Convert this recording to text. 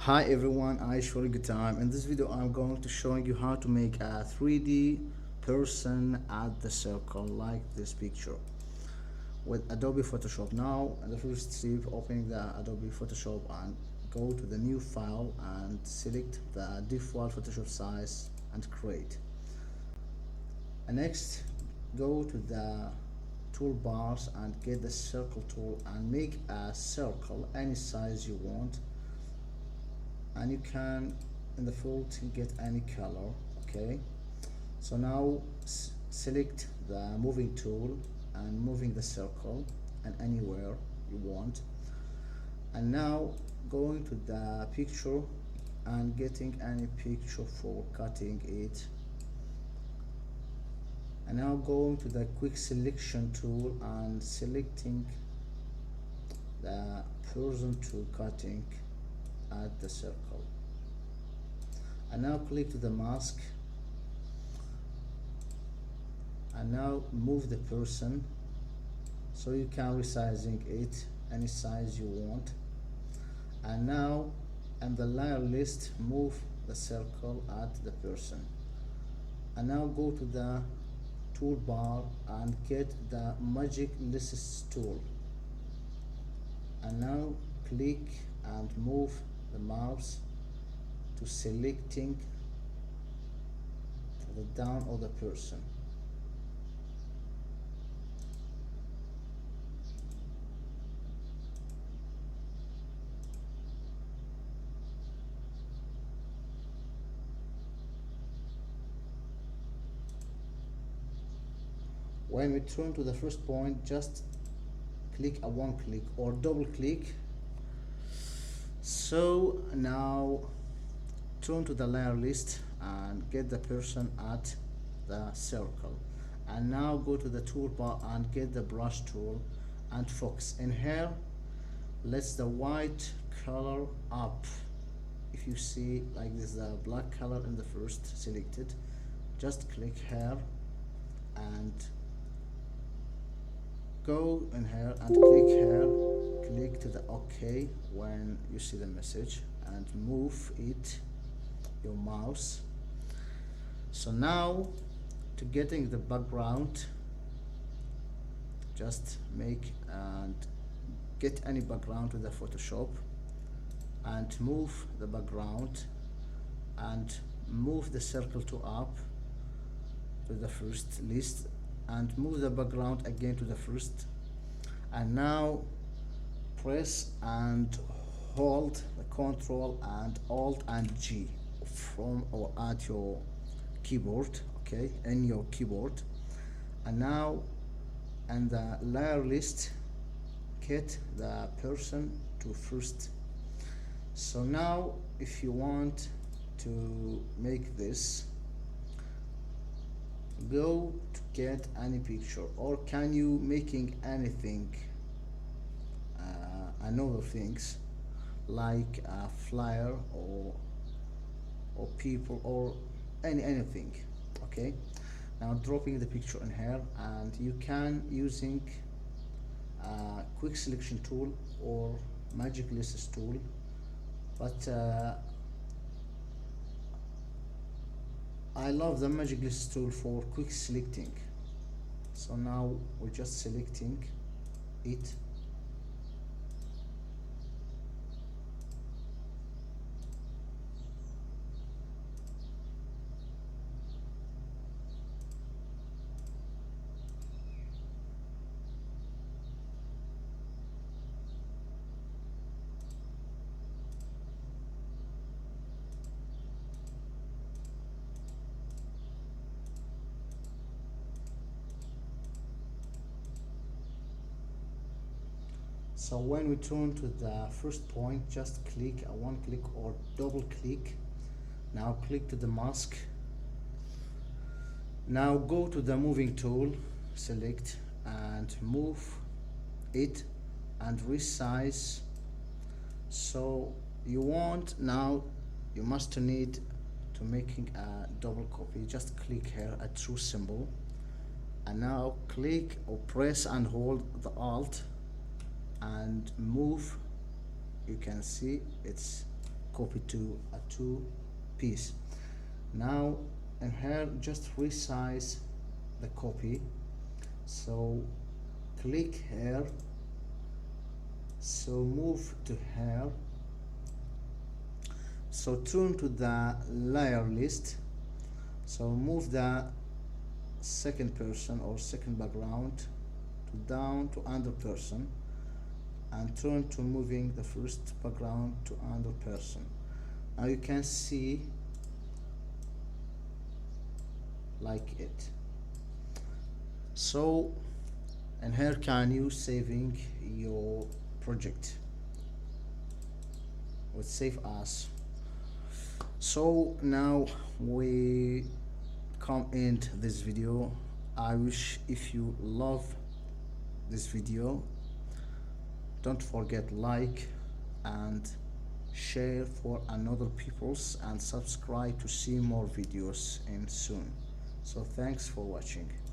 Hi everyone, I Shuri good time. In this video I'm going to showing you how to make a 3D person at the circle like this picture with Adobe Photoshop. Now in the first step, opening the Adobe Photoshop and go to the new file and select the default Photoshop size and create. And next go to the toolbars and get the circle tool and make a circle any size you want, and you can in the field get any color. Okay, so now select the moving tool and moving the circle and anywhere you want, and now going to the picture and getting any picture for cutting it, and now going to the quick selection tool and selecting the person to cutting at the circle, and now click to the mask and now move the person so you can resizing it any size you want. And now in the layer list move the circle at the person, and now go to the toolbar and get the magic list tool, and now click and move the mouse to selecting the down of the person. When we turn to the first point, just click a one click or double click. So now turn to the layer list and get the person at the circle, and now go to the toolbar and get the brush tool and focus. In here, let's the white color up. If you see like this, the black color in the first selected, just click here and go in here and click here, click to the OK when you see the message and move it your mouse. So now to getting the background, just make and get any background to the Photoshop and move the background and move the circle to up to the first list and move the background again to the first, and now press and hold the Control and Alt and G from or at your keyboard, okay, in your keyboard, and now in the layer list get the person to first. So now if you want to make this, go to get any picture, or can you making anything another things like a flyer or people or anything. Okay, now dropping the picture in here, and you can using quick selection tool or magic list tool, but I love the magic list tool for quick selecting. So now we're just selecting it, so when we turn to the first point, just click a one click or double click. Now click to the mask, now go to the moving tool, select and move it and resize. So you want, now you must need to making a double copy, just click here a true symbol, and now click or press and hold the Alt and move. You can see it's copy to a two piece. Now in here just resize the copy, so click here, so move to here, so turn to the layer list, so move the second person or second background to down to under person, and turn to moving the first background to under person. Now you can see like it. So and here can you saving your project with save as. So now we come into this video. I wish if you love this video, don't forget like and share for another people's, and subscribe to see more videos in soon. So thanks for watching.